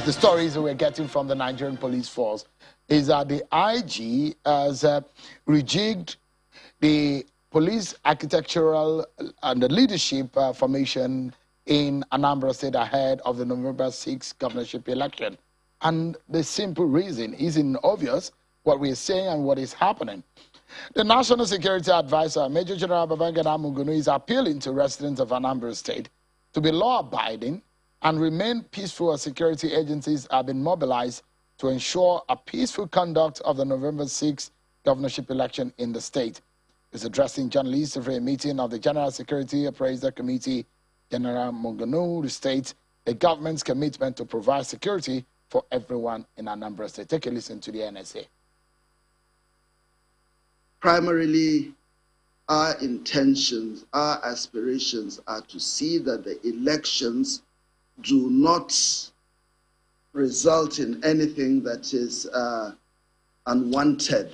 the stories we're getting from the Nigerian police force is that the IG has rejigged the police architectural and the leadership formation in Anambra State ahead of the November 6th governorship election. And the simple reason isn't obvious what we're saying and what is happening. The National Security Advisor, Major General Babangida Mungunu, is appealing to residents of Anambra State to be law-abiding and remain peaceful as security agencies have been mobilized to ensure a peaceful conduct of the November 6th governorship election in the state. He's addressing journalists for a meeting of the General Security Appraiser Committee. General Mungunu states the government's commitment to provide security for everyone in Anambra State. Take a listen to the NSA. Primarily, our intentions, our aspirations are to see that the elections do not result in anything that is unwanted,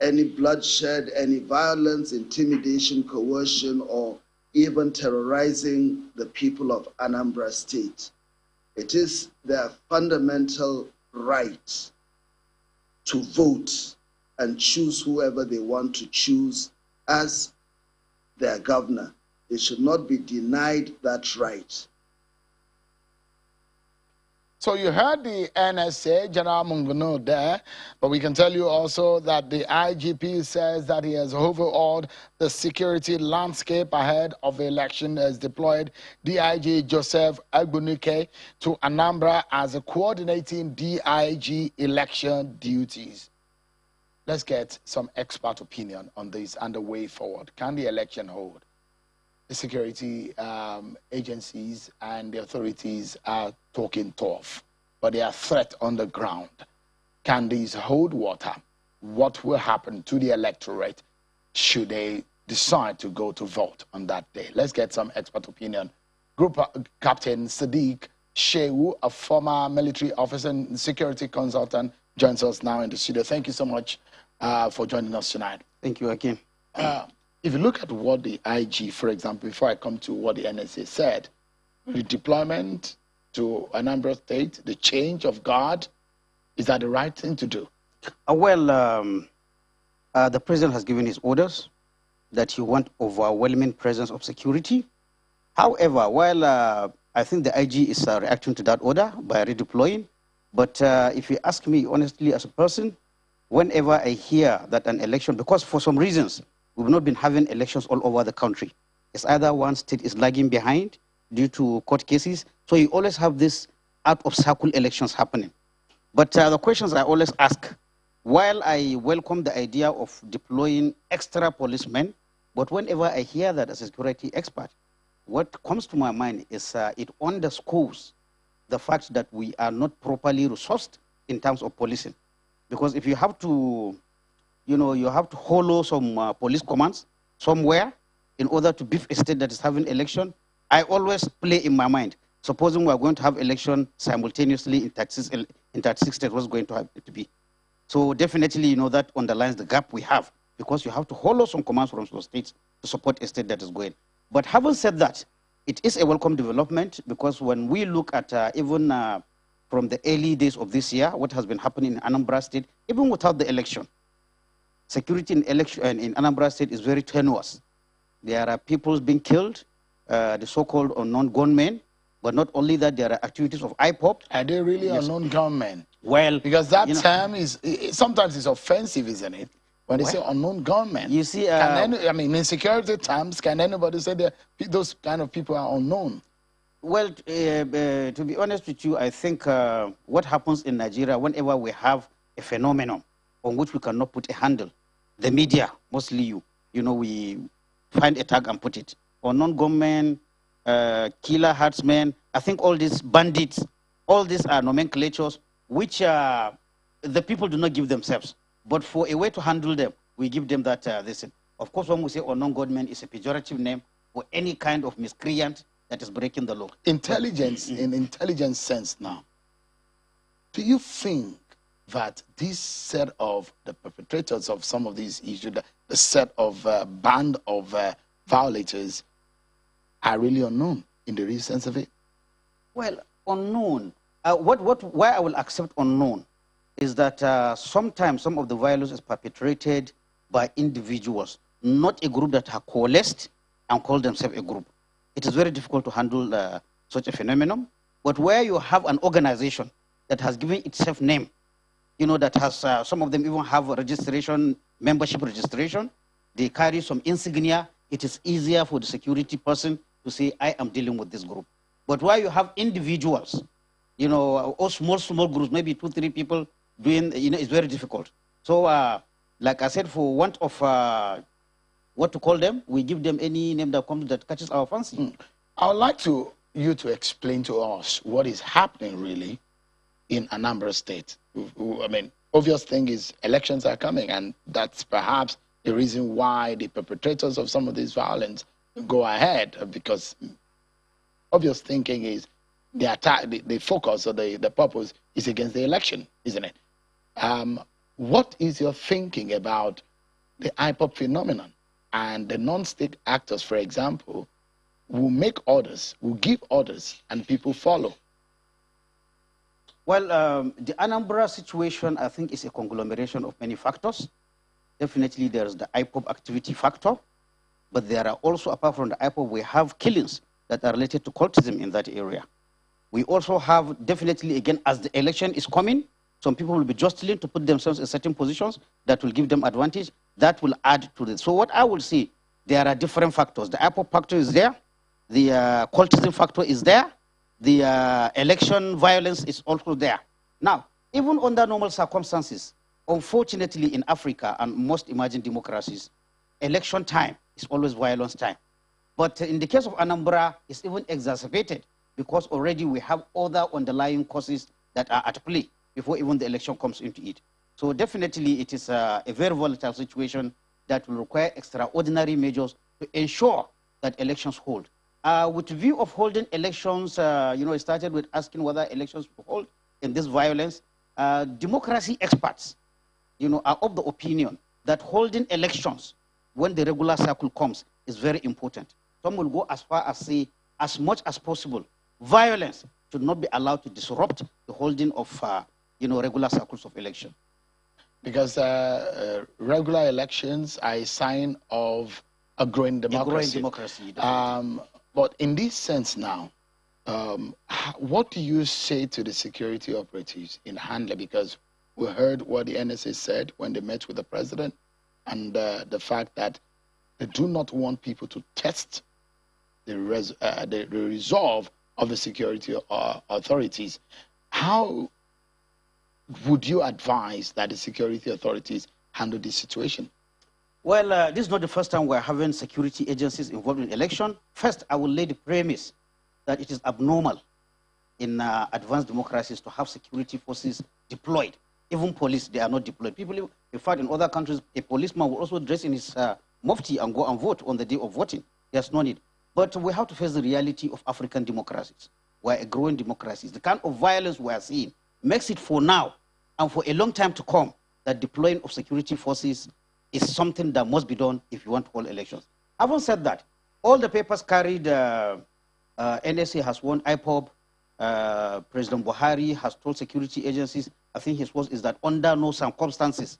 any bloodshed, any violence, intimidation, coercion, or even terrorizing the people of Anambra State. It is their fundamental right to vote and choose whoever they want to choose as their governor. They should not be denied that right. So you heard the NSA, General Mungunu there, but we can tell you also that the IGP says that he has overhauled the security landscape ahead of the election, has deployed DIG Joseph Agbunike to Anambra as a coordinating DIG election duties. Let's get some expert opinion on this and the way forward. Can the election hold? The security agencies and the authorities are talking tough, but they are threat on the ground. Can these hold water? What will happen to the electorate should they decide to go to vote on that day? Let's get some expert opinion. Group Captain Sadiq Shehu, a former military officer and security consultant, joins us now in the studio. Thank you so much for joining us tonight. Thank you again. If you look at what the IG, for example, before I come to what the NSA said, the deployment to Anambra State, the change of guard, is that the right thing to do? The president has given his orders that he wants overwhelming presence of security. However, while I think the IG is reacting to that order by redeploying, but if you ask me honestly as a person, whenever I hear that an election, because for some reasons, we've not been having elections all over the country. It's either one state is lagging behind due to court cases. So you always have this out-of-circle elections happening. But the questions I always ask, while I welcome the idea of deploying extra policemen, but whenever I hear that as a security expert, what comes to my mind is it underscores the fact that we are not properly resourced in terms of policing. Because if you have to you have to hollow some police commands somewhere in order to beef a state that is having election. I always play in my mind, supposing we are going to have election simultaneously in 36 states, what's going to have to be? So definitely, that underlines the gap we have, because you have to hollow some commands from those states to support a state that is going. But having said that, it is a welcome development, because when we look at even from the early days of this year, what has been happening in Anambra State, even without the election, security in Anambra State is very tenuous. There are people being killed, the so-called unknown gunmen, but not only that, there are activities of IPOP. Are they really unknown gunmen? Well, because that term is sometimes it's offensive, isn't it? When they say unknown gunmen. You see, in security terms, can anybody say that those kind of people are unknown? Well, to be honest with you, I think what happens in Nigeria, whenever we have a phenomenon on which we cannot put a handle, the media, mostly we find a tag and put it. Unknown gunmen, killer herdsmen, I think all these bandits, all these are nomenclatures which the people do not give themselves. But for a way to handle them, we give them that this. Of course, when we say unknown gunmen, it's a pejorative name for any kind of miscreant that is breaking the law. Intelligence, in intelligence sense now, do you think that this set of the perpetrators of some of these issues, the set of band of violators, are really unknown in the real sense of it? Well, unknown, Why I will accept unknown is that sometimes some of the violence is perpetrated by individuals, not a group that have coalesced and call themselves a group. It is very difficult to handle such a phenomenon. But where you have an organization that has given itself name, you know, that has, some of them even have a registration, membership registration, they carry some insignia, it is easier for the security person to say, I am dealing with this group. But where you have individuals, you know, or small groups, maybe 2-3 people doing, you know, it's very difficult. So, like I said, for want of what to call them, we give them any name that catches our fancy. I would like you to explain to us what is happening really in Anambra State. I mean, obvious thing is elections are coming, and that's perhaps the reason why the perpetrators of some of this violence go ahead, because obvious thinking is the attack, the focus or the purpose is against the election, isn't it? What is your thinking about the IPOP phenomenon and the non-state actors, for example, will make orders, will give orders, and people follow? Well, the Anambra situation, I think, is a conglomeration of many factors. Definitely, there's the IPOP activity factor, but there are also, apart from the IPOP, we have killings that are related to cultism in that area. We also have, definitely, again, as the election is coming, some people will be jostling to put themselves in certain positions that will give them advantage. That will add to this. So what I will say, there are different factors. The IPOP factor is there. The cultism factor is there. The election violence is also there. Now, even under normal circumstances, unfortunately in Africa and most emerging democracies, election time is always violence time. But in the case of Anambra, it's even exacerbated because already we have other underlying causes that are at play before even the election comes into it. So definitely it is a very volatile situation that will require extraordinary measures to ensure that elections hold. With view of holding elections, you know, it started with asking whether elections will hold in this violence. Democracy experts, you know, are of the opinion that holding elections when the regular cycle comes is very important. Some will go as far as say, as much as possible, violence should not be allowed to disrupt the holding of, you know, regular cycles of election. Because regular elections are a sign of a growing democracy. A growing democracy. But in this sense now, what do you say to the security operatives in handling? Because we heard what the NSA said when they met with the president, and the fact that they do not want people to test the resolve of the security authorities. How would you advise that the security authorities handle this situation? Well, this is not the first time we're having security agencies involved in election. First, I will lay the premise that it is abnormal in advanced democracies to have security forces deployed. Even police, they are not deployed. People, in fact, in other countries, a policeman will also dress in his mufti and go and vote on the day of voting. There's no need. But we have to face the reality of African democracies. We're a growing democracy. The kind of violence we are seeing makes it for now and for a long time to come that deploying of security forces is something that must be done if you want to hold elections. Having said that, all the papers carried, NSA has won IPOB, President Buhari has told security agencies, I think his words is that under no circumstances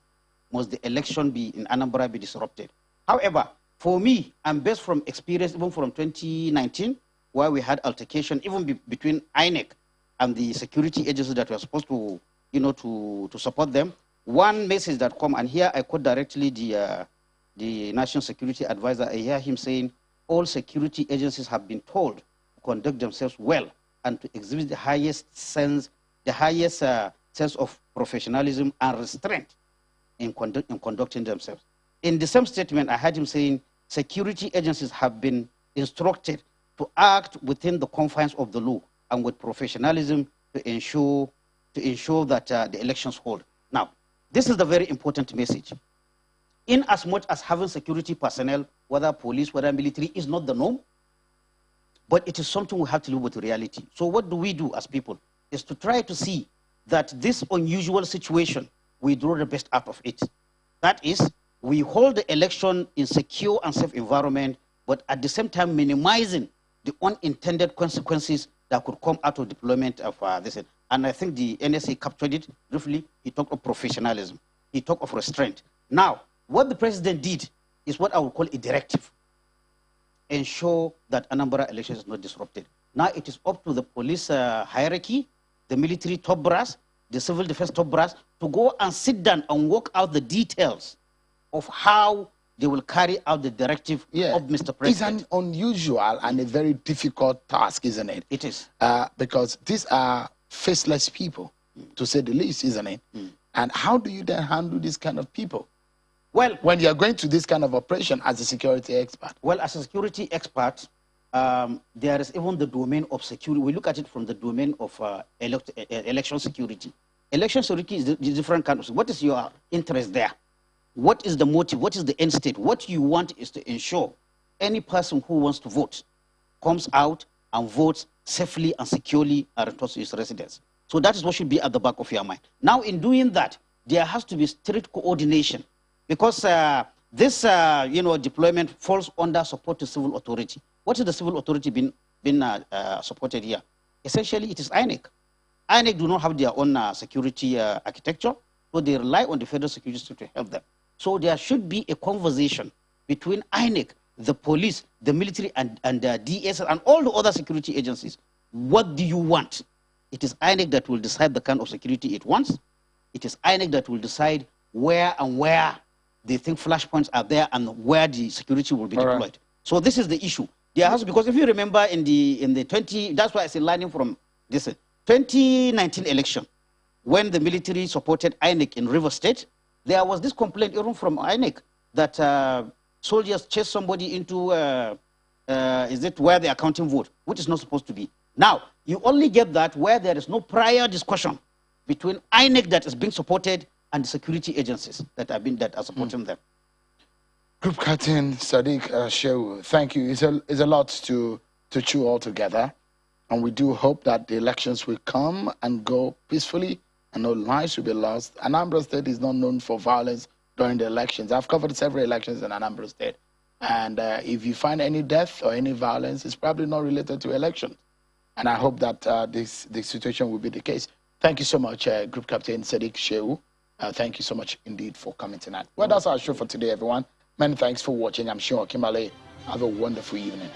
must the election be in Anambra be disrupted. However, for me, and based from experience, even from 2019, where we had altercation, even between INEC and the security agencies that were supposed to, you know, to support them, one message that come, and here I quote directly the National Security Advisor, I hear him saying, all security agencies have been told to conduct themselves well and to exhibit the highest sense of professionalism and restraint in conducting themselves. In the same statement, I heard him saying, security agencies have been instructed to act within the confines of the law and with professionalism to ensure that the elections hold. Now, this is the very important message. In as much as having security personnel, whether police, whether military, is not the norm, but it is something we have to live with reality. So what do we do as people? Is to try to see that this unusual situation, we draw the best out of it. That is, we hold the election in secure and safe environment, but at the same time minimizing the unintended consequences that could come out of deployment of this. And I think the NSA captured it briefly. He talked of professionalism. He talked of restraint. Now, what the president did is what I would call a directive. Ensure that Anambra election is not disrupted. Now it is up to the police hierarchy, the military top brass, the civil defense top brass, to go and sit down and work out the details of how they will carry out the directive of Mr. President. It's an unusual and a very difficult task, isn't it? It is. Because these are faceless people, to say the least, isn't it? And how do you then handle this kind of people? Well, when you're going to this kind of operation as a security expert? Well, as a security expert, there is even the domain of security. We look at it from the domain of election security. Election security is different kind of. What is your interest there? What is the motive? What is the end state? What you want is to ensure any person who wants to vote comes out and votes safely and securely and returns to his residence. So that is what should be at the back of your mind. Now, in doing that, there has to be strict coordination, because this deployment falls under support to civil authority. What is the civil authority been supported here? Essentially, it is INEC. INEC do not have their own security architecture, so they rely on the federal security system to help them. So there should be a conversation between INEC, the police, the military, and the DSS, and all the other security agencies. What do you want? It is INEC that will decide the kind of security it wants. It is INEC that will decide where they think flashpoints are there and where the security will be deployed. Right. So this is the issue. There has, because if you remember in the 20, that's why I say learning from this 2019 election, when the military supported INEC in River State, there was this complaint even from INEC that soldiers chased somebody into, is it where they are counting vote, which is not supposed to be. Now, you only get that where there is no prior discussion between INEC that is being supported and the security agencies that are supporting them. Group Captain Sadiq Shehu, thank you. It's a lot to chew all together, and we do hope that the elections will come and go peacefully and no lives will be lost. Anambra State is not known for violence during the elections. I've covered several elections in Anambra State, and if you find any death or any violence, it's probably not related to elections. And I hope that this situation will be the case. Thank you so much, Group Captain Sadiq Shehu. Thank you so much indeed for coming tonight. Well, that's our show for today, everyone. Many thanks for watching. I'm sure Kimale have a wonderful evening.